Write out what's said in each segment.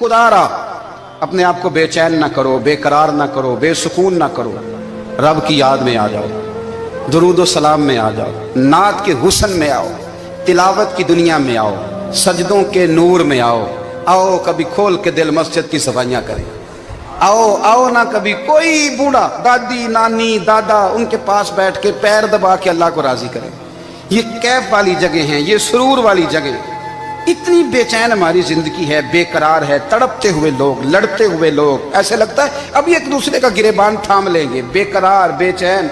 खुदारा अपने आप को बेचैन ना करो, बेकरार ना करो, बेसुकून ना करो, रब की याद में आ जाओ, दुरूद सलाम में आ जाओ, नात के हुस्न में आओ, तिलावत की दुनिया में आओ, सजदों के नूर में आओ। आओ कभी खोल के दिल मस्जिद की सफाइयाँ करें। आओ आओ ना कभी कोई बूढ़ा, दादी नानी दादा, उनके पास बैठ के पैर दबा के अल्लाह को राजी करें। ये कैफ वाली जगह हैं, ये सुरूर वाली जगह। इतनी बेचैन हमारी जिंदगी है, बेकरार है, तड़पते हुए लोग, लड़ते हुए लोग, ऐसे लगता है अभी एक दूसरे का गिरेबान थाम लेंगे। बेकरार, बेचैन।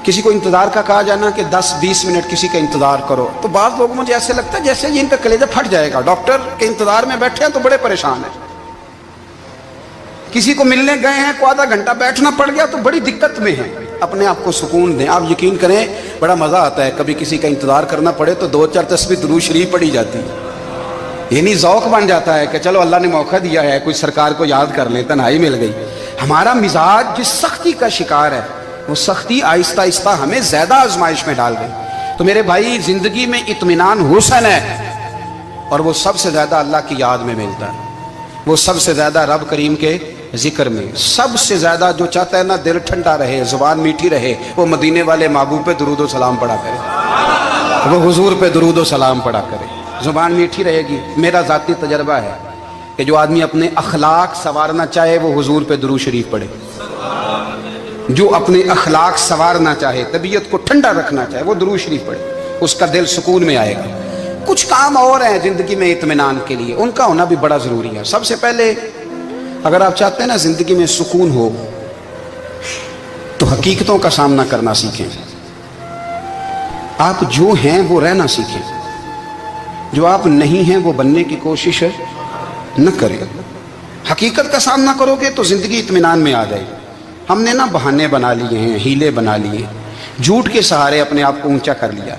किसी को इंतजार का कहा जाना कि 10-20 मिनट किसी का इंतजार करो, तो बाद लोगों मुझे ऐसे लगता है जैसे ये इनका कलेजा फट जाएगा। डॉक्टर के इंतजार में बैठे हैं तो बड़े परेशान हैं। किसी को मिलने गए हैं, को आधा घंटा बैठना पड़ गया तो बड़ी दिक्कत में है। अपने आप को सुकून दें। आप यकीन करें बड़ा मजा आता है, कभी किसी का इंतजार करना पड़े तो 2-4 तस्बीह दुरूद शरीफ पड़ी जाती है। ये नहीं ज़ौक़ बन जाता है कि चलो अल्लाह ने मौका दिया है, कोई सरकार को याद कर ले, तन्हाई मिल गई। हमारा मिजाज जिस सख्ती का शिकार है, वो सख्ती आहिस्ता आहिस्ता हमें ज्यादा आजमाइश में डाल गई। तो मेरे भाई, जिंदगी में इत्मीनान हुस्न है, और वो सबसे ज्यादा अल्लाह की याद में मिलता है। वो सबसे ज्यादा रब करीम के जिक्र में। सबसे ज्यादा जो चाहता है ना दिल ठंडा रहे, जुबान मीठी रहे, वो मदीने वाले महबूब पे दुरूद सलाम पढ़ा करे, वो हुजूर पे दुरूद सलाम पढ़ा करे, जुबान मीठी रहेगी। मेरा जाती तजर्बा है कि जो आदमी अपने अखलाक संवारना चाहे वो हुजूर पे दुरूद शरीफ पढ़े। जो अपने अखलाक संवारना चाहे, तबीयत को ठंडा रखना चाहे, वो दुरूद शरीफ पढ़े, उसका दिल सुकून में आएगा। कुछ काम और हैं जिंदगी में इत्मीनान के लिए, उनका होना भी बड़ा जरूरी है। सबसे पहले अगर आप चाहते हैं ना जिंदगी में सुकून हो, तो हकीकतों का सामना करना सीखें। आप जो हैं वो रहना सीखें, जो आप नहीं हैं वो बनने की कोशिश न करें। हकीकत का सामना करोगे तो जिंदगी इत्मीनान में आ जाएगी। हमने ना बहाने बना लिए हैं, हीले बना लिए, झूठ के सहारे अपने आप को ऊंचा कर लिया।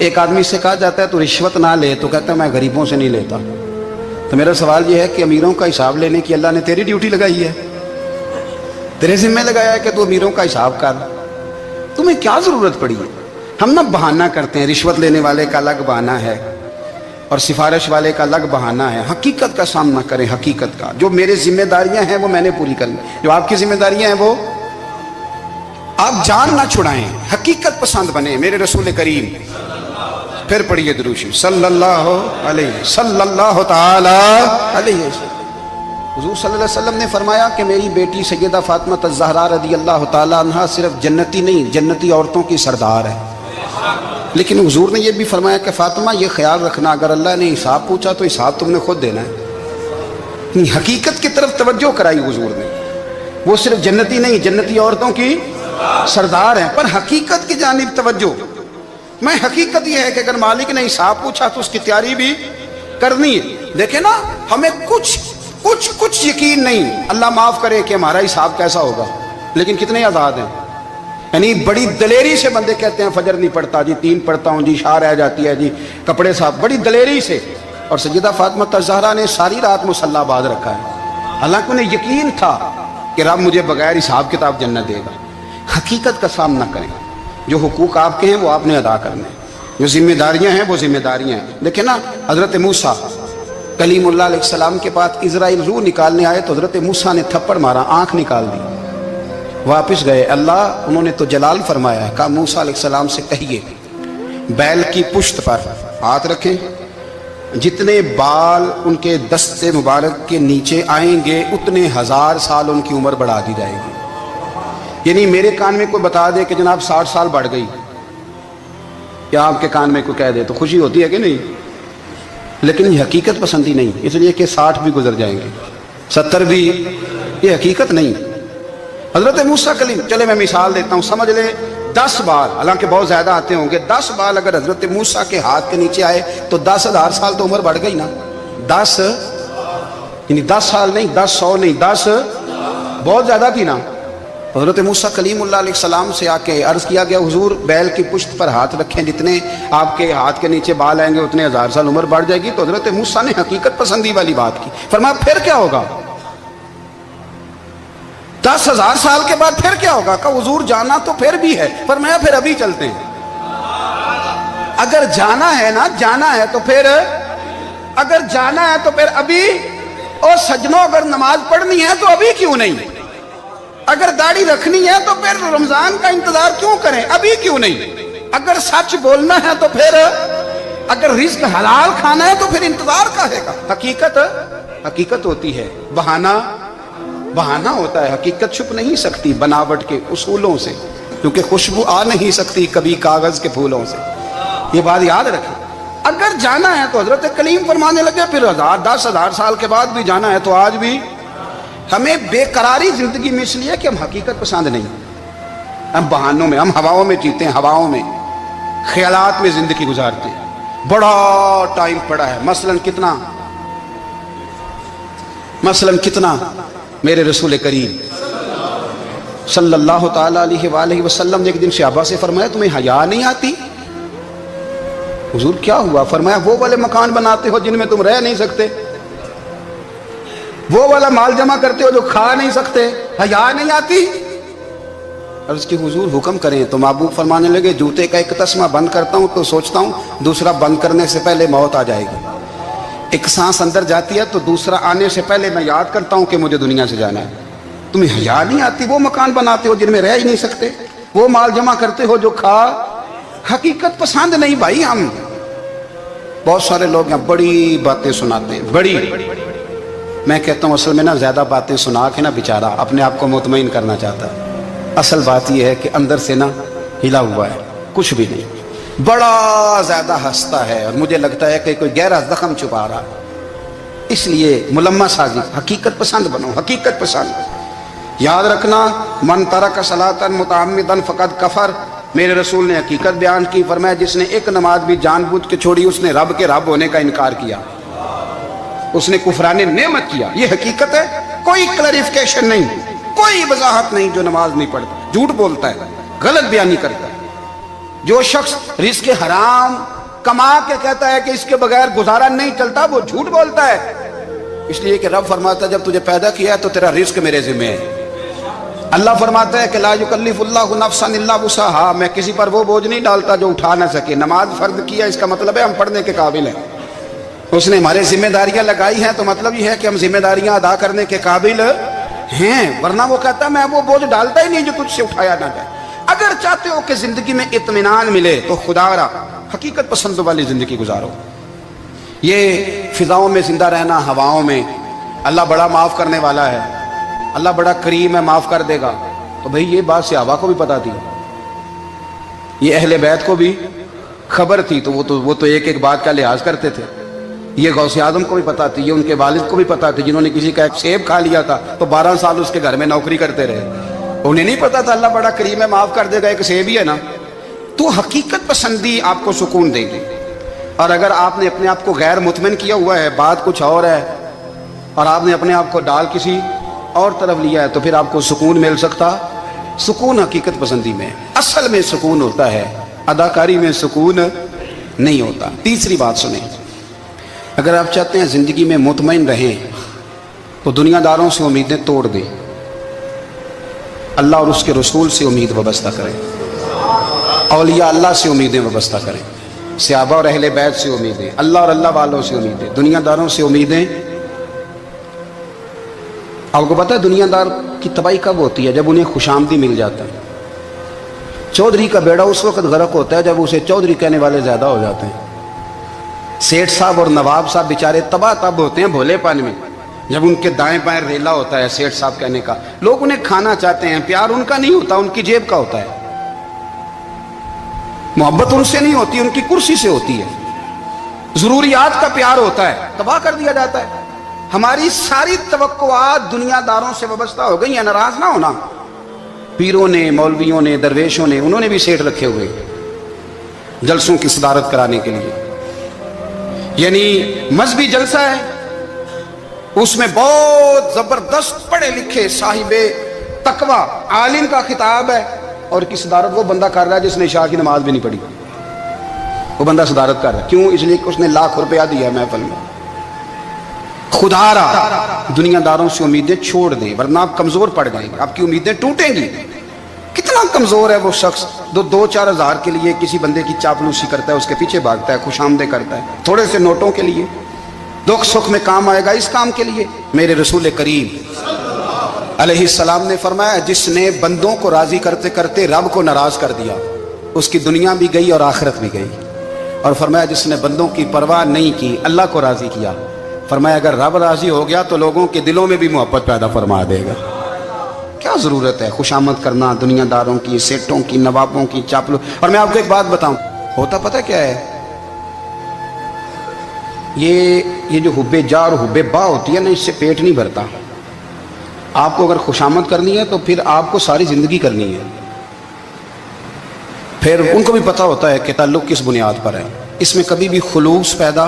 एक आदमी से कहा जाता है तो रिश्वत ना ले, तो कहता है मैं गरीबों से नहीं लेता। तो मेरा सवाल यह है कि अमीरों का हिसाब लेने की अल्लाह ने तेरी ड्यूटी लगाई है, तेरे जिम्मे लगाया है कि तू अमीरों का हिसाब कर। तुम्हें क्या जरूरत पड़ी है? हम ना बहाना करते हैं, रिश्वत लेने वाले का अलग बहाना है और सिफारिश वाले का अलग बहाना है। हकीकत का सामना करें, हकीकत का। जो मेरी जिम्मेदारियां हैं वो मैंने पूरी करनी, जो आपकी जिम्मेदारियां हैं वो आप जान ना छुड़ाएं, हकीकत पसंद बने। मेरे रसूल करीम, फिर पढ़िए दुरूद शरीफ सल्लल्लाहु ताला अलैहि वसल्लम। हुजूर सल्लल्लाहु अलैहि वसल्लम ने फरमाया कि मेरी बेटी सैयदा फातिमा ज़हरा रज़ी अल्लाह ताला अन्हा सिर्फ जन्नती नहीं, जन्नती औरतों की सरदार है। लेकिन हुजूर ने यह भी फरमाया कि फातिमा ये ख्याल रखना, अगर अल्लाह ने हिसाब पूछा तो हिसाब तुमने खुद देना है। हकीकत की तरफ तवज्जो कराई हुजूर ने। वो सिर्फ जन्नती नहीं, जन्नती औरतों की सरदार है, पर हकीकत की जानिब तवज्जो। मैं हकीकत यह है कि अगर मालिक ने हिसाब पूछा तो उसकी तैयारी भी करनी है। देखे ना, हमें कुछ यकीन नहीं, अल्लाह माफ करे कि हमारा हिसाब कैसा होगा, लेकिन कितने आजाद हैं। यानी बड़ी दलेरी से बंदे कहते हैं फजर नहीं पढ़ता जी, 3 पढ़ता हूँ जी, शाह रह जाती है जी, कपड़े साफ, बड़ी दलेरी से। और सैयदा फातिमा ज़हरा ने सारी रात मुसल्ला बांध रखा है, हालांकि उन्हें यकीन था कि रब मुझे बगैर हिसाब किताब जन्नत देगा। हकीकत का सामना करें, जो हुकूक आपके हैं वो आपने अदा करने, जो जिम्मेदारियां हैं वो जिम्मेदारियां हैं। देखें ना, हजरत मूसा कलीमुल्लाह अलैहिस्सलाम के पास इजराइल रूह निकालने आए तो हजरत मूसा ने थप्पड़ मारा, आंख निकाल दी, वापस गए। अल्लाह उन्होंने तो जलाल फरमाया, कहा मूसा अलैहिस्सलाम से कहिए बैल की पुश्त पर हाथ रखें, जितने बाल उनके दस्ते मुबारक के नीचे आएंगे उतने 1000 साल उनकी उम्र बढ़ा दी जाएगी। यानी मेरे कान में कोई बता दे कि जनाब 60 साल बढ़ गई, या आपके कान में कोई कह दे तो खुशी होती है कि नहीं? लेकिन ये हकीकत पसंदी नहीं, इसलिए कि 60 भी गुजर जाएंगे, 70 भी, ये हकीकत नहीं। हजरत मूसा कलीम, चले मैं मिसाल देता हूँ, समझ ले 10 बाल, हालांकि बहुत ज्यादा आते होंगे, 10 बाल अगर हजरत मूसा के हाथ के नीचे आए तो 10,000 साल तो उम्र बढ़ गई ना। 10 यानी 10 साल नहीं, 10 नहीं, 10 बहुत ज्यादा थी ना। हजरत मूसा कलीमुल्लाह अलैहिस्सलाम से आके अर्ज किया गया, हुजूर बैल की पुश्त पर हाथ रखें, जितने आपके हाथ के नीचे बाल आएंगे उतने 1000 साल उम्र बढ़ जाएगी। तो हजरत मूसा ने हकीकत पसंदी वाली बात की, फरमाया फिर क्या होगा? 10,000 साल के बाद फिर क्या होगा? कहा हुजूर जाना तो फिर भी है, फरमाया फिर अभी चलते हैं। अगर जाना है ना, जाना है तो फिर اگر جانا ہے تو پھر ابھی، اور سجنوں اگر نماز پڑھنی ہے تو ابھی کیوں نہیں؟ اگر داڑھی رکھنی ہے تو پھر رمضان کا انتظار کیوں کریں؟ ابھی کیوں نہیں؟ اگر سچ بولنا ہے تو پھر، اگر رزق حلال کھانا ہے تو پھر انتظار کاہے کا؟ حقیقت ہوتی ہے، بہانہ ہوتا ہے، حقیقت چھپ نہیں سکتی بناوٹ کے اصولوں سے، کیونکہ خوشبو آ نہیں سکتی کبھی کاغذ کے پھولوں سے، یہ بات یاد رکھیں۔ اگر جانا ہے تو حضرت کلیم فرمانے لگے پھر 10,000 سال کے بعد بھی جانا ہے تو آج بھی ہمیں بے قراری زندگی میں اس لیے کہ ہم حقیقت پسند نہیں، ہم بہانوں میں، ہم ہواؤں میں جیتے ہیں، ہواؤں میں، خیالات میں زندگی گزارتے ہیں۔ بڑا ٹائم پڑا ہے، مثلاً کتنا میرے رسول کریم صلی اللہ تعالی علیہ وآلہ وسلم نے ایک دن صحابہ سے فرمایا تمہیں حیا نہیں آتی؟ حضور کیا ہوا؟ فرمایا وہ والے مکان بناتے ہو جن میں تم رہ نہیں سکتے، وہ والا مال جمع کرتے ہو جو کھا نہیں سکتے، حیا نہیں آتی؟ عرض کی حضور حکم کریں تو محبوب فرمانے لگے جوتے کا ایک تسمہ بند کرتا ہوں تو سوچتا ہوں دوسرا بند کرنے سے پہلے موت آ جائے گی، ایک سانس اندر جاتی ہے تو دوسرا آنے سے پہلے میں یاد کرتا ہوں کہ مجھے دنیا سے جانا ہے۔ تمہیں حیا نہیں آتی؟ وہ مکان بناتے ہو جن میں رہ ہی نہیں سکتے، وہ مال جمع کرتے ہو جو کھا، حقیقت پسند نہیں بھائی ہم۔ بہت سارے لوگ یہاں بڑی باتیں سناتے ہیں، بڑی، میں کہتا ہوں اصل میں نا زیادہ باتیں سنا کے نا بیچارہ اپنے آپ کو مطمئن کرنا چاہتا ہے، اصل بات یہ ہے کہ اندر سے نا ہلا ہوا ہے، کچھ بھی نہیں، بڑا زیادہ ہنستا ہے اور مجھے لگتا ہے کہ کوئی گہرا زخم چھپا رہا ہے، اس لیے ملمہ سازی۔ حقیقت پسند بنو، حقیقت پسند۔ یاد رکھنا من ترک صلاۃ متعمدا فقد کفر، میرے رسول نے حقیقت بیان کی، فرمایا جس نے ایک نماز بھی جان بوجھ کے چھوڑی اس نے رب کے رب ہونے کا انکار کیا، اس نے کفران نعمت کیا۔ یہ حقیقت ہے، کوئی کلیریفیکیشن نہیں، کوئی وضاحت نہیں۔ جو نماز نہیں پڑھتا جھوٹ بولتا ہے، غلط بیانی کرتا ہے۔ جو شخص رزق حرام کما کے کہتا ہے کہ اس کے بغیر گزارا نہیں چلتا، وہ جھوٹ بولتا ہے، اس لیے کہ رب فرماتا ہے جب تجھے پیدا کیا ہے تو تیرا رزق میرے ذمہ ہے۔ اللہ فرماتا ہے کہ لا یکلف اللہ نفسا الا وسعها، میں کسی پر وہ بوجھ نہیں ڈالتا جو اٹھا نہ سکے۔ نماز فرض کیا اس کا مطلب ہے ہم پڑھنے کے قابل ہیں، اس نے ہمارے ذمہ داریاں لگائی ہیں تو مطلب یہ ہے کہ ہم ذمہ داریاں ادا کرنے کے قابل ہیں، ورنہ وہ کہتا ہے میں وہ بوجھ ڈالتا ہی نہیں جو تجھ سے اٹھایا نہ جائے۔ اگر چاہتے ہو کہ زندگی میں اطمینان ملے تو خدا را حقیقت پسند والی زندگی گزارو۔ یہ فضاؤں میں زندہ رہنا، ہواؤں میں، اللہ بڑا معاف کرنے والا ہے، اللہ بڑا کریم ہے، معاف کر دے گا، تو بھئی یہ بات صحابہ کو بھی پتا تھی، یہ اہل بیت کو بھی خبر تھی، تو وہ تو ایک ایک بات کا لحاظ کرتے تھے۔ یہ غوث اعظم کو بھی پتا تھی، یہ ان کے والد کو بھی پتا تھی، جنہوں نے کسی کا ایک سیب کھا لیا تھا تو 12 سال اس کے گھر میں نوکری کرتے رہے، انہیں نہیں پتا تھا اللہ بڑا کریم ہے، معاف کر دے گا، ایک سیب ہی ہے نا۔ تو حقیقت پسندی آپ کو سکون دے گی، اور اگر آپ نے اپنے آپ کو غیر مطمئن کیا ہوا ہے، بات کچھ اور ہے، اور آپ نے اپنے آپ کو ڈال کسی اور طرف لیا ہے، تو پھر آپ کو سکون مل سکتا؟ سکون حقیقت پسندی میں، اصل میں سکون ہوتا ہے، اداکاری میں سکون نہیں ہوتا۔ تیسری بات سنیں، اگر آپ چاہتے ہیں زندگی میں مطمئن رہیں تو دنیا داروں سے امیدیں توڑ دیں، اللہ اور اس کے رسول سے امید وابستہ کریں، اولیاء اللہ سے امیدیں وابستہ کریں، صحابہ اور اہل بیت سے امیدیں، اللہ اور اللہ والوں سے امیدیں، دنیا داروں سے امیدیں۔ آپ کو پتہ ہے دنیا دار کی تباہی کب ہوتی ہے؟ جب انہیں خوش آمدی مل جاتا ہے۔ چودھری کا بیڑا اس وقت غرق ہوتا ہے جب اسے چودھری کہنے والے زیادہ ہو جاتے ہیں۔ سیٹھ صاحب اور نواب صاحب بیچارے تباہ تب ہوتے ہیں بھولے پن میں، جب ان کے دائیں بائیں ریلا ہوتا ہے سیٹھ صاحب کہنے کا، لوگ انہیں کھانا چاہتے ہیں، پیار ان کا نہیں ہوتا، ان کی جیب کا ہوتا ہے، محبت ان سے نہیں ہوتی، ان کی کرسی سے ہوتی ہے، ضروریات کا پیار ہوتا ہے، تباہ کر دیا جاتا ہے۔ ہماری ساری توقعات دنیا داروں سے وابستہ ہو گئی ہیں، ناراض نہ ہونا۔ پیروں نے، مولویوں نے، درویشوں نے، انہوں نے بھی سیٹ رکھے ہوئے جلسوں کی صدارت کرانے کے لیے، یعنی مذہبی جلسہ ہے، اس میں بہت زبردست پڑھے لکھے صاحب تقوی عالم کا خطاب ہے، اور کی صدارت وہ بندہ کر رہا ہے جس نے عشاء کی نماز بھی نہیں پڑھی، وہ بندہ صدارت کر رہا ہے، کیوں؟ اس لیے کہ اس نے لاکھ روپیہ دیا ہے محفل میں۔ خدا را دنیا داروں سے امیدیں چھوڑ دیں ورنہ آپ کمزور پڑ جائیں گے، آپ کی امیدیں ٹوٹیں گی۔ کتنا کمزور ہے وہ شخص جو 2-4 ہزار کے لیے کسی بندے کی چاپلوسی کرتا ہے، اس کے پیچھے بھاگتا ہے، خوش آمدیں کرتا ہے، تھوڑے سے نوٹوں کے لیے، दुख सुख में काम आएगा, इस काम के लिए मेरे रसूल करीम अलैहिस्सलाम ने फरमाया, जिसने बंदों को राजी करते करते रब को नाराज कर दिया, उसकी दुनिया भी गई और आखिरत भी गई। और फरमाया, जिसने बंदों की परवाह नहीं की, अल्लाह को राजी किया, फरमाया अगर रब राजी हो गया तो लोगों के दिलों में भी मोहब्बत पैदा फरमा देगा। क्या जरूरत है खुशामद करना दुनियादारों की, सेठों की, नवाबों की, चापलू। और मैं आपको एक बात बताऊं, होता पता क्या है, ये जो हुब्बे जा और हुब्बे बा होती है ना, इससे पेट नहीं भरता। आपको अगर खुशामद करनी है तो फिर आपको सारी जिंदगी करनी है। फिर उनको भी पता होता है कि ताल्लुक किस बुनियाद पर है, इसमें कभी भी खुलूस पैदा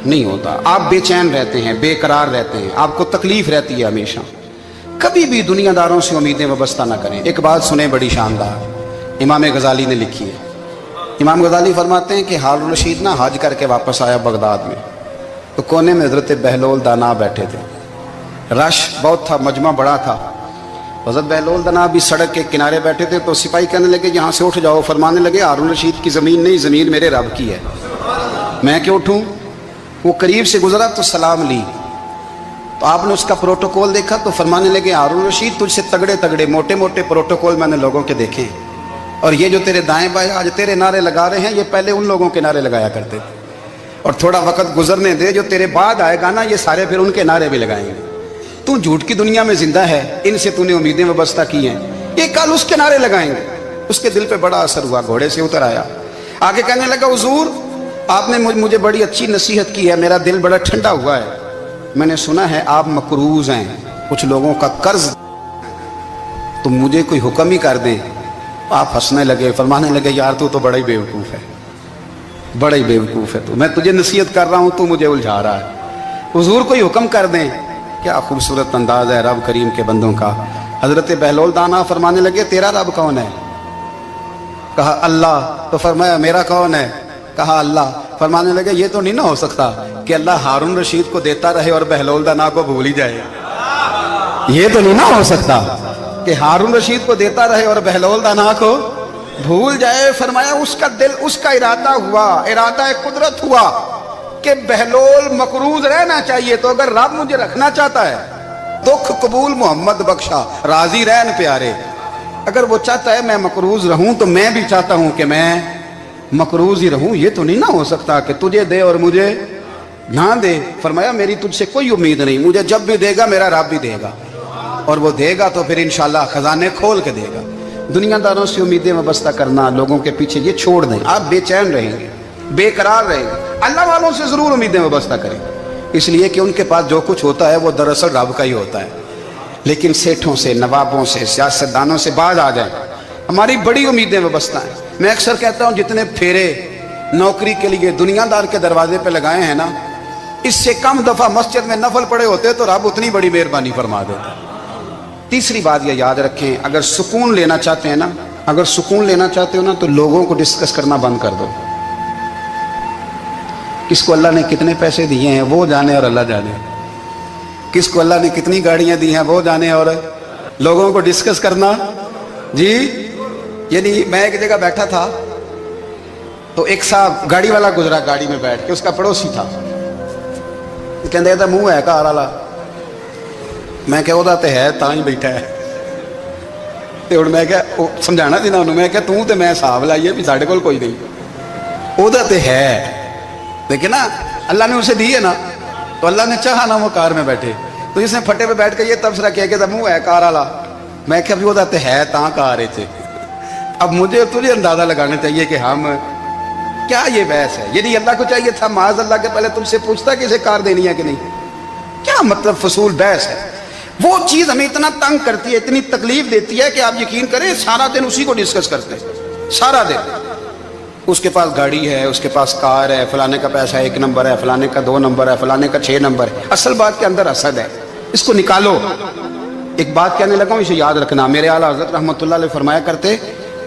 नहीं होता। आप बेचैन रहते हैं, बेकरार रहते हैं, आपको तकलीफ रहती है हमेशा। कभी भी दुनियादारों से उम्मीदें वाबस्ता ना करें। एक बात सुने बड़ी शानदार, इमाम गजाली ने लिखी है। इमाम गजाली फरमाते हैं कि हारून रशीद ना हज करके वापस आया बगदाद में, तो कोने में हजरत बहलोल दाना बैठे थे। रश बहुत था, मजमा बड़ा था। हजरत बहलोल दाना भी सड़क के किनारे बैठे थे। तो सिपाही कहने लगे यहाँ से उठ जाओ। फरमाने लगे हारून रशीद की ज़मीन नहीं, ज़मीन मेरे रब की है, मैं क्यों उठूँ। वो करीब से गुजरा तो सलाम ली, तो आपने उसका प्रोटोकॉल देखा तो फरमाने लगे हारून रशीद तुझसे तगड़े तगड़े मोटे मोटे प्रोटोकॉल मैंने लोगों के देखे हैं, और ये जो तेरे दाएं बाएं आज तेरे नारे लगा रहे हैं, ये पहले उन लोगों के नारे लगाया करते थे। और थोड़ा वक्त गुजरने दे, जो तेरे बाद आएगा ना, ये सारे फिर उनके नारे भी लगाएंगे। तू झूठ की दुनिया में जिंदा है, इनसे तूने उम्मीदें वाबस्ता की हैं, ये कल उसके नारे लगाएंगे। उसके दिल पे बड़ा असर हुआ, घोड़े से उतर आया, आगे कहने लगा हुजूर आपने मुझे बड़ी अच्छी नसीहत की है, मेरा दिल बड़ा ठंडा हुआ है। मैंने सुना है आप मकरूज हैं, कुछ लोगों का कर्ज, तो मुझे कोई हुक्म ही कर दें। आप हंसने लगे, फरमाने लगे यार तू तो बड़ा ही बेवकूफ़ है, बड़ा ही बेवकूफ़ है तू, मैं तुझे नसीहत कर रहा हूँ, तू मुझे उलझा रहा है। हुजूर कोई हुक्म कर दें। क्या खूबसूरत अंदाज है रब करीम के बंदों का। हजरत बहलोल दाना फरमाने लगे तेरा रब कौन है। कहा अल्लाह। तो फरमाया मेरा कौन है। कहा अल्लाह। फरमाने लगे ये तो नहीं ना हो सकता कि अल्लाह हारून रशीद को देता रहे और बहलोल दाना को भूल ही जाए। ये तो नहीं ना हो सकता कि हारून रशीद को देता रहे और बहलोल दाना को भूल जाए। फरमाया उसका दिल, उसका इरादा हुआ, इरादा कुदरत हुआ कि बहलोल मकरूज रहना चाहिए। तो अगर रब मुझे रखना चाहता है, दुख कबूल मोहम्मद बख्शा, राजी रहन प्यारे, अगर वो चाहता है मैं मकरूज रहूं तो मैं भी चाहता हूं कि मैं मकरूज ही रहूं। ये तो नहीं ना हो सकता कि तुझे दे और मुझे ना दे। फरमाया मेरी तुझसे कोई उम्मीद नहीं, मुझे जब भी देगा मेरा रब भी देगा, और वो देगा तो फिर इंशाल्लाह खजाने खोल के देगा। दुनियादारों से उम्मीदें वाबस्ता करना, लोगों के पीछे, ये छोड़ दें। आप बेचैन रहेंगे, बेकरार रहेंगे। अल्लाह वालों से जरूर उम्मीदें वाबस्ता करें, इसलिए कि उनके पास जो कुछ होता है वो दरअसल रब का ही होता है। लेकिन सेठों से, नवाबों से, सियासतदानों से बाज आ जाए, हमारी बड़ी उम्मीदें वाबस्ता हैं। मैं अक्सर कहता हूं जितने फेरे नौकरी के लिए दुनियादार के दरवाजे पे लगाए हैं ना, इससे कम दफा मस्जिद में नफल पड़े होते तो रब उतनी बड़ी मेहरबानी फरमा देता। तीसरी बात यह याद रखें, अगर सुकून लेना चाहते हैं ना, अगर सुकून लेना चाहते हो ना, तो लोगों को डिस्कस करना बंद कर दो। किसको अल्लाह ने कितने पैसे दिए हैं वो जाने और अल्लाह जाने, किसको अल्लाह ने कितनी गाड़ियां दी हैं वो जाने, और लोगों को डिस्कस करना जी। यानी मैं एक जगह बैठा था तो एक साहब गाड़ी वाला गुजरा, गाड़ी में बैठ के, उसका पड़ोसी था, कहते था मुंह है कार वाला। मैं क्या ਉਹਦਾ ਤੇ ਹੈ ਤਾਂ ਹੀ ਬੈਠਾ ਹੈ। ਤੇ ਹੁਣ ਮੈਂ ਕਿਹਾ ਉਹ ਸਮਝਾਣਾ ਸੀ ਨਾ ਉਹਨੂੰ, ਮੈਂ ਕਿਹਾ ਤੂੰ ਤੇ ਮੈਂ ਹਿਸਾਬ ਲਾਈਏ ਵੀ ਸਾਡੇ ਕੋਲ ਕੋਈ ਨਹੀਂ, ਉਹਦਾ ਤੇ ਹੈ। लेकिन ना अल्लाह ने उसे दी है ना, तो अल्लाह ने चाहा ना वो कार में बैठे, तो इसने फटे पे बैठ के ये तबसरा किया कि मुंह है कार वाला। मैं क्या भी वो तो है ता कार है। अब मुझे तुझे अंदाजा लगाना चाहिए कि हम क्या ये बहस है। यदि अल्लाह को चाहिए था माज अल्लाह के पहले तुमसे पूछता कि इसे कार देनी है कि नहीं। क्या मतलब फसूल बहस है। वो चीज हमें इतना तंग करती है, इतनी तकलीफ देती है कि आप यकीन करें सारा दिन उसी को डिस्कस करते हैं, सारा दिन। उसके पास गाड़ी है, उसके पास कार है, फलाने का पैसा 1 नंबर है, फलाने का 2 नंबर है, फलाने का 6 नंबर है। असल बात के अंदर हसद है, इसको निकालो। एक बात कहने लगा हूं, इसे याद रखना। मेरे आला हज़रत रहमतुल्लाह अलैह फरमाया करते,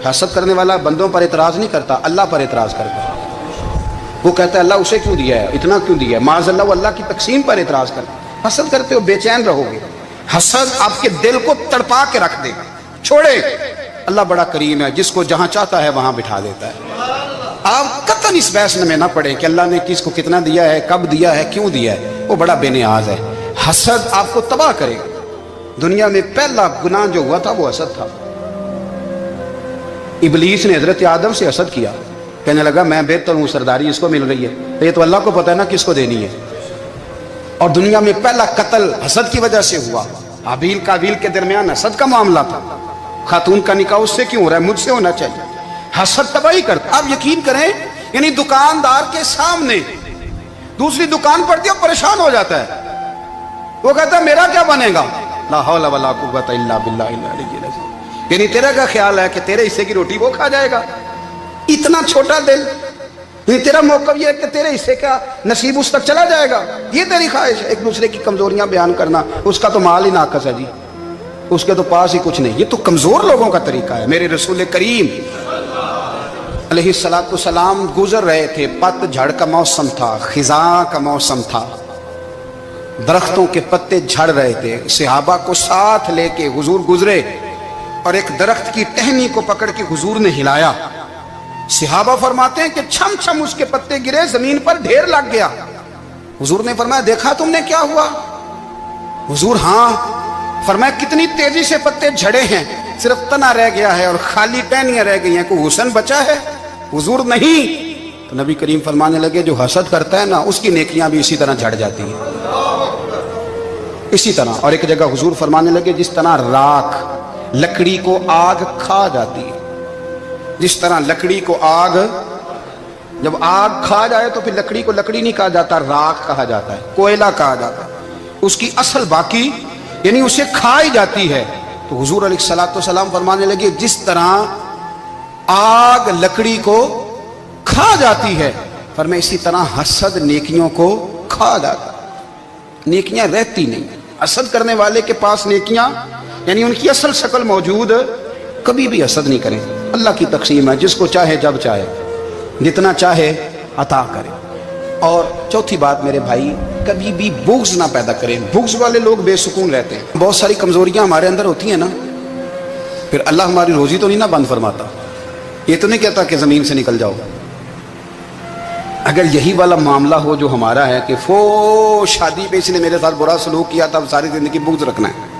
हसद करने वाला बंदों पर इतराज नहीं करता, अल्लाह पर इतराज करता। वो कहता है अल्लाह उसे क्यों दिया है, इतना क्यों दिया है, माज़ अल्लाह, वो अल्लाह की तकसीम पर इतराज करता। हसद करते हो बेचैन रहोगे, हसद आपके दिल को तड़पा के रख देगा। छोड़े, अल्लाह बड़ा करीम है, जिसको जहां चाहता है वहां बिठा देता है। आप कतन आसान इस बहस में ना पड़े कि अल्लाह ने किसको कितना दिया है, कब दिया है, क्यों दिया है, वो बड़ा बेनियाज है। हसद आपको तबाह करेगा। दुनिया में पहला गुनाह जो हुआ था वो हसद था। इबलीस ने हजरत आदम से हसद किया, कहने लगा मैं बेहतर हूं, सरदारी इसको मिल रही है, तो ये तो अल्लाह को पता है ना किसको देनी है। और दुनिया में पहला कत्ल हसद की वजह से हुआ। हाबील काबील के दरमियान हसद का मामला था। खातून का निकाह उससे क्यों हो रहा है, मुझसे होना चाहिए। हसद तबाही करता। आप यकीन करें, यानी दुकानदार के सामने दूसरी दुकान पड़ती है, परेशान हो जाता है। वो कहता है मेरा क्या बनेगा, ला हौला वला कुव्वता इल्ला बिल्लाहिल अलिय्यिल अज़ीम। यानी तेरा क्या ख्याल है कि तेरे हिस्से की रोटी वो खा जाएगा? इतना छोटा दिल। तेरा मौका ये है कि तेरे हिस्से का नसीब उस तक चला जाएगा, ये तेरी ख्वाहिश है। एक दूसरे की कमजोरियां बयान करना, उसका तो माल ही नाकस है जी, उसके तो पास ही कुछ नहीं। ये तो कमजोर लोगों का तरीका है। मेरे रसूल करीम अलैहिस्सलातु सलाम गुजर रहे थे, पतझड़ का मौसम था, खिजा का मौसम था, दरख्तों के पत्ते झड़ रहे थे। सहाबा को साथ लेके हुजूर गुजरे और एक दरख्त की टहनी को पकड़ के हुजूर ने हिलाया। सहाबा फरमाते हैं कि छम छम उसके पत्ते गिरे, जमीन पर ढेर लग गया। हुजूर ने फरमाया देखा तुमने क्या हुआ? हुजूर हाँ। फरमाया कितनी तेजी से पत्ते झड़े हैं, सिर्फ तना रह गया है और खाली टहनियां रह गई हैं, कोई हुस्न बचा है? हुजूर नहीं। तो नबी करीम फरमाने लगे जो हसद करता है ना, उसकी नेकियां भी इसी तरह झड़ जाती हैं, इसी तरह। और एक जगह हुजूर फरमाने लगे जिस तरह राख लकड़ी को आग खा जाती है, जिस तरह लकड़ी को आग, जब आग खा जाए तो फिर लकड़ी को लकड़ी नहीं कहा जाता, राख कहा जाता है, कोयला कहा जाता है, उसकी असल बाकी यानी उसे खा ही जाती है। तो हुजूर अलैहिस्सलातु सलाम फरमाने लगे जिस तरह आग लकड़ी को खा जाती है, फरमाया इसी तरह हसद नेकियों को खा जाता, नेकियां रहती नहीं। हसद करने वाले के पास नेकियां यानी उनकी असल शक्ल मौजूद, कभी भी हसद नहीं करें। अल्लाह की तकसीम है, जिसको चाहे जब चाहे जितना चाहे अता करे। और चौथी बात मेरे भाई, कभी भी बुग़्ज़ ना पैदा करें। बुग़्ज़ वाले लोग बेसुकून रहते हैं। बहुत सारी कमजोरियां हमारे अंदर होती हैं ना, फिर अल्लाह हमारी रोजी तो नहीं ना बंद फरमाता। ये तो नहीं कहता कि जमीन से निकल जाओ। अगर यही वाला मामला हो जो हमारा है कि फो शादी पे इसने मेरे साथ बुरा सलूक किया था, अब सारी जिंदगी बुग़्ज़ रखना है।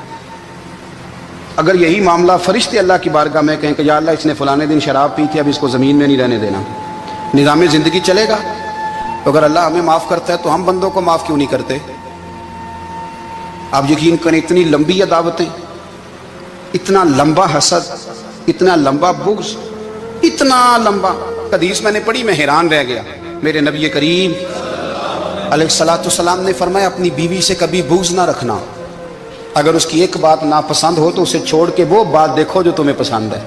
अगर यही मामला फरिश्ते अल्लाह की बारगाह में कहें कि या अल्लाह इसने फलाने दिन शराब पी थी, अब इसको ज़मीन में नहीं रहने देना, निज़ाम ज़िंदगी चलेगा? तो अगर अल्लाह हमें माफ़ करता है तो हम बंदों को माफ़ क्यों नहीं करते? आप यकीन करें, इतनी लंबी अदावतें, इतना लंबा हसद, इतना लंबा बुग़्ज़, इतना लंबा। हदीस मैंने पढ़ी, मैं हैरान रह गया। मेरे नबी करीम अलैहिस्सलातु सलाम ने फरमाया अपनी बीवी से कभी बुग़्ज़ ना रखना। अगर उसकी एक बात नापसंद हो तो उसे छोड़ के वो बात देखो जो तुम्हें पसंद है।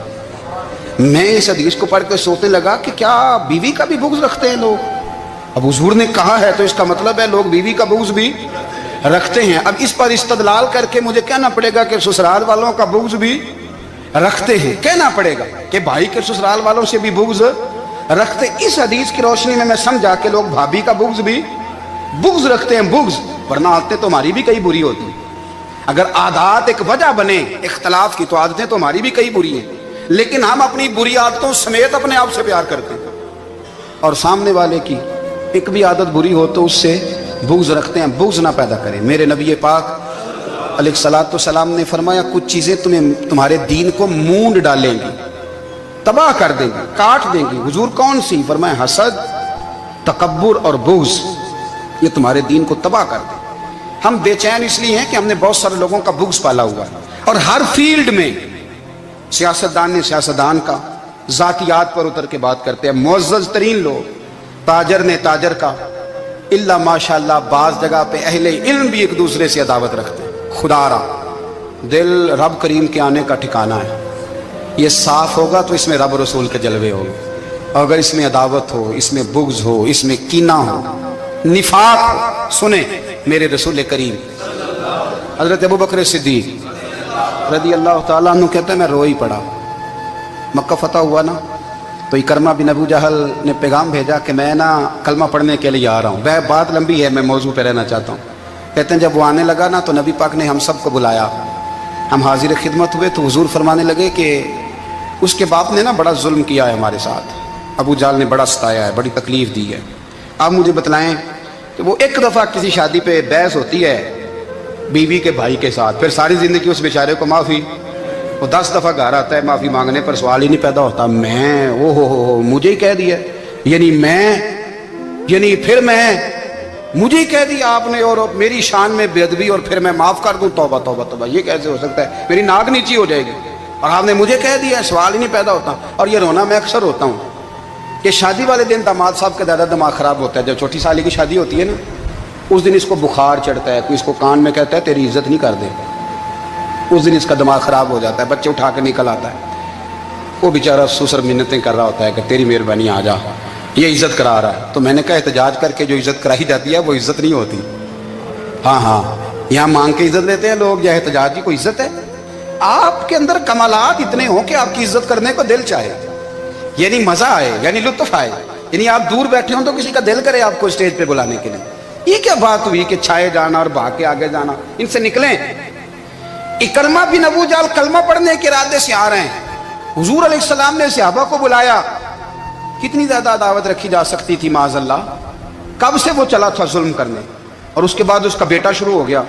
मैं इस हदीस को पढ़ के सोचने लगा कि क्या बीवी का भी बुग़्ज़ रखते हैं लोग? अब हुजूर ने कहा है तो इसका मतलब है लोग बीवी का बुग़्ज़ भी रखते हैं। अब इस पर इस्तदलाल करके मुझे कहना पड़ेगा कि ससुराल वालों का बुग़्ज़ भी रखते हैं। कहना पड़ेगा कि भाई के ससुराल वालों से भी बुग़्ज़ रखते। इस हदीस की रोशनी में मैं समझा कि लोग भाभी का बुग़्ज़ भी बुग़्ज़ रखते हैं। बुग़्ज़, वरना आदतें तो हमारी भी कई बुरी होती। अगर आदत एक वजह बने इख्तलाफ की तो आदतें तो हमारी भी कई बुरी हैं, लेकिन हम अपनी बुरी आदतों समेत अपने आप से प्यार करते हैं और सामने वाले की एक भी आदत बुरी हो तो उससे बुग़्ज़ रखते हैं। बुग़्ज़ ना पैदा करें। मेरे नबी पाक अलैहिस्सलातु सलाम ने फरमाया कुछ चीज़ें तुम्हारे दीन को मूंड डालेंगी, तबाह कर देंगी, काट देंगी। हुजूर कौन सी? फरमाया हसद, तकब्बुर और बुग़्ज़, ये तुम्हारे दीन को तबाह कर देंगे। हम बेचैन इसलिए हैं कि हमने बहुत सारे लोगों का बुग़्ज़ पाला हुआ है और हर फील्ड में सियासतदान ने सियासतदान का, ज़ातियात पर उतर के बात करते हैं, मुअज़्ज़ज़ तरीन लोग, ताजर ने ताजर का, इल्ला माशाअल्लाह बाज़ जगह पे अहले इल्म भी एक दूसरे से अदावत रखते हैं। खुदारा दिल रब करीम के आने का ठिकाना है। ये साफ होगा तो इसमें रब रसूल के जलवे होंगे। और अगर इसमें अदावत हो, इसमें बुग़्ज़ हो, इसमें कीना हो, निफाक हो, सुने मेरे रसूल करीम हज़रत अबू बकर सिद्दीक़ रज़ी अल्लाह ताला अन्हु कहते हैं मैं रो ही पड़ा। मक्का फतह हुआ ना, तो इकरमा बिन अबू जहल ने पैगाम भेजा कि मैं ना कलमा पढ़ने के लिए आ रहा हूँ। वह बात लंबी है, मैं मौजू पे रहना चाहता हूँ। कहते हैं जब वो आने लगा ना तो नबी पाक ने हम सबको बुलाया, हम हाजिर खिदमत हुए तो हुजूर फरमाने लगे कि उसके बाप ने ना बड़ा जुल्म किया है हमारे साथ, अबू जाल ने बड़ा सताया है, बड़ी तकलीफ दी है। आप मुझे बतलाएं कि वो एक दफ़ा किसी शादी पे बहस होती है बीवी के भाई के साथ, फिर सारी ज़िंदगी उस बेचारे को माफ़ी, वो 10 दफ़ा घर आता है माफ़ी मांगने पर सवाल ही नहीं पैदा होता, मैं ओ हो मुझे ही कह दिया, यानी फिर मैं मुझे ही कह दिया आपने और मेरी शान में बेअदबी और फिर मैं माफ़ कर दूँ, तौबा तौबा तौबा, ये कैसे हो सकता है, मेरी नाक नीची हो जाएगी और आपने मुझे कह दिया, सवाल ही नहीं पैदा होता। और ये रोना मैं अक्सर होता हूँ कि शादी वाले दिन दामाद साहब का ज़्यादा दिमाग ख़राब होता है। जब छोटी साली की शादी होती है ना, उस दिन इसको बुखार चढ़ता है, कोई इसको कान में कहता है तेरी इज्जत नहीं कर दे, उस दिन इसका दिमाग ख़राब हो जाता है, बच्चे उठा के निकल आता है, वो बेचारा ससुर मिन्नतें कर रहा होता है कि तेरी मेहरबानी आ जा, ये इज्जत करा रहा है। तो मैंने कहा एहतजाज करके जो इज्जत कराई जाती है वो इज्जत नहीं होती। हाँ, यहाँ मांग के इज्जत लेते हैं लोग, या एहतजाज की कोई इज्जत है? आपके अंदर कमालात इतने हों कि आपकी इज्जत करने को दिल चाहे, यानी मजा आए, यानी लुत्फ आए, यानी आप दूर बैठे हो तो किसी का दिल करे आपको स्टेज पे बुलाने के लिए। ये क्या बात हुई कि छाए जाना और भाग के आगे जाना, इनसे निकलें। इकरमा बिन अबू जाल कलमा पढ़ने के इरादे से आ रहे हैं, हुजूर अलैहिस्सलाम ने सहाबा को बुलाया, कितनी ज्यादा दावत रखी जा सकती थी माज़अल्लाह, कब से वो चला था जुल्म करने, और उसके बाद उसका बेटा शुरू हो गया।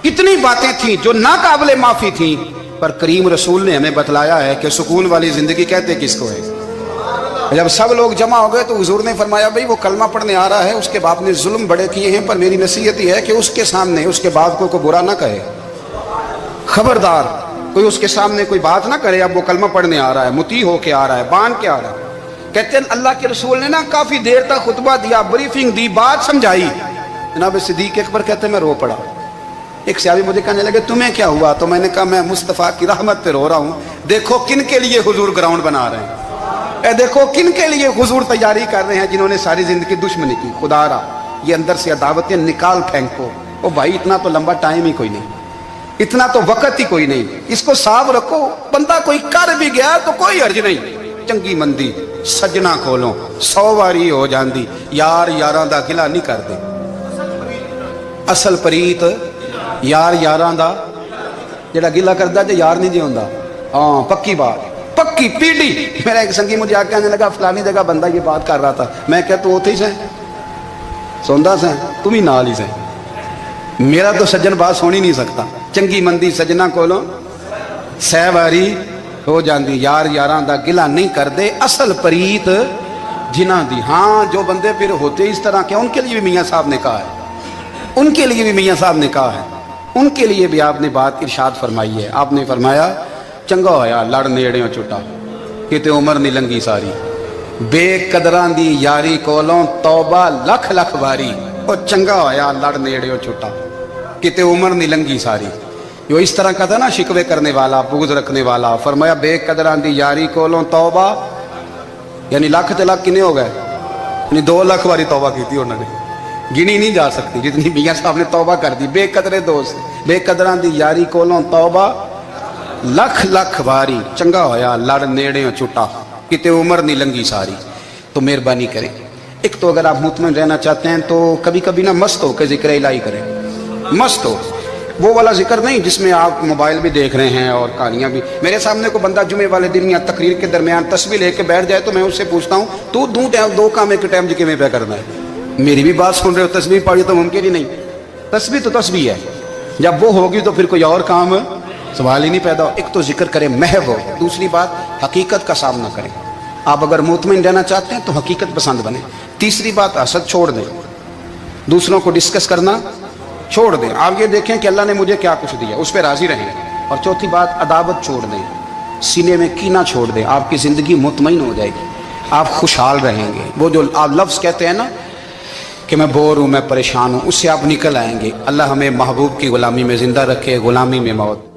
कितनी बातें थी जो ना काबिले माफी थी, पर करीम रसूल ने हमें बतलाया है कि सुकून वाली जिंदगी कहते किसको है। जब सब लोग जमा हो गए तो हुजूर ने फरमाया भाई वो कलमा पढ़ने आ रहा है, उसके बाप ने जुल्म बड़े किए हैं, पर मेरी नसीहत ही है कि उसके सामने उसके बाप को बुरा ना कहे, खबरदार कोई उसके सामने कोई बात ना करे। अब वो कलमा पढ़ने आ रहा है, मुती होके आ रहा है, बांध के आ रहा है। कहते हैं अल्लाह के रसूल ने ना काफी देर तक खुतबा दिया, ब्रीफिंग दी, बात समझाई। जनाब सिद्दीक अकबर कहते हैं मैं रो पड़ा। एक सहाबी मुझे कहने लगे तुम्हें क्या हुआ, तो मैंने कहा मैं मुस्तफ़ा की रहमत पे रो रहा हूँ। देखो किन के लिए हुजूर ग्राउंड बना रहे हैं, देखो किन के लिए हुजूर तैयारी कर रहे हैं, जिन्होंने सारी जिंदगी दुश्मनी की। खुदारा ये अंदर से दावतें निकाल फेंको। ओ भाई इतना तो लंबा टाइम ही कोई नहीं, इतना तो वक्त ही कोई नहीं, इसको साफ रखो। बंदा कोई कर भी गया तो कोई अर्ज नहीं, चंगी मंदी सजना खोलो 100 वारी हो जाती, यार यारां दा गिला नहीं करते। असल प्रीत यार यारां दा जेड़ा गिला करदा जे यार नहीं जी होंदा। हाँ पक्की बात, पक्की पीढ़ी। मेरा एक संगी मुझे आके आने लगा फलानी जगह बंदा ये बात कर रहा था, मैं क्या तू उथे ही से सुनदा से, तुम ही नाल ही से, मेरा तो सज्जन बात सुन ही नहीं सकता। चंगी मंदी सजना कोलों 100 वारी हो जाती, यार यारां दा गिला नहीं करते, असल प्रीत जिन्हां दी। हाँ जो बंदे फिर होते इस तरह के, उनके लिए भी मियाँ साहब ने कहा है, उनके लिए भी मियाँ साहब ने कहा है, उनके लिए भी आपने बात इरशाद फरमाई है। आपने फरमाया चंगा होया लड़ नेड़ियों छुटा, किते उम्र नहीं लंघी सारी, बेकदरां दी यारी कोलों तौबा लख लख बारी। और चंगा होया लड़ नेड़ियों छुटा, किते उम्र नहीं लंघी सारी। यो इस तरह का था ना, शिकवे करने वाला, बुग़्ज़ रखने वाला। फरमाया बेकदरां दी यारी कोलों तौबा, यानी लख ते लख किने हो गए, यानी 2 लाख बारी तौबा की थी उन्होंने, गिनी नहीं जा सकती जितनी मियाँ साहब ने तौबा कर दी। बेकदरे दोस्त बेकदरां दी यारी कोलों तौबा लख लख बारी, चंगा होया लड़ नेड़े छुटा, किते उम्र नहीं लंघी सारी। तो मेहरबानी करें, एक तो अगर आप मुतमईन रहना चाहते हैं तो कभी कभी ना मस्त हो के जिक्र इलाही करें। मस्त हो, वो वाला जिक्र नहीं जिसमें आप मोबाइल भी देख रहे हैं और कहानियाँ भी। मेरे सामने को बंदा जुमे वाले दिन या तकरीर के दरमियान तस्बीह लेके बैठ जाए तो मैं उससे पूछता हूँ तू दो काम एक टाइम जिक्र में पे करना है। मेरी भी बात सुन रहे हो, तस्बीह पढ़ी तो मुमकिन ही नहीं। तस्बीह तो तस्बीह है, जब वो होगी तो फिर कोई और काम सवाल ही नहीं पैदा हो। एक तो जिक्र करें महव हो, दूसरी बात हकीकत का सामना करें। आप अगर मुतमईन रहना चाहते हैं तो हकीकत पसंद बने। तीसरी बात हसद छोड़ दें, दूसरों को डिस्कस करना छोड़ दें। आप ये देखें कि अल्लाह ने मुझे क्या कुछ दिया, उस पर राजी रहें। और चौथी बात अदावत छोड़ दें, सीने में कीना छोड़ दें। आपकी ज़िंदगी मुतमईन हो जाएगी, आप खुशहाल रहेंगे। वो जो आप लफ्ज़ कहते हैं ना कि मैं बोर हूँ, मैं परेशान हूँ, उससे आप निकल आएंगे। अल्लाह हमें महबूब की ग़ुलामी में ज़िंदा रखे, ग़ुलामी में मौत।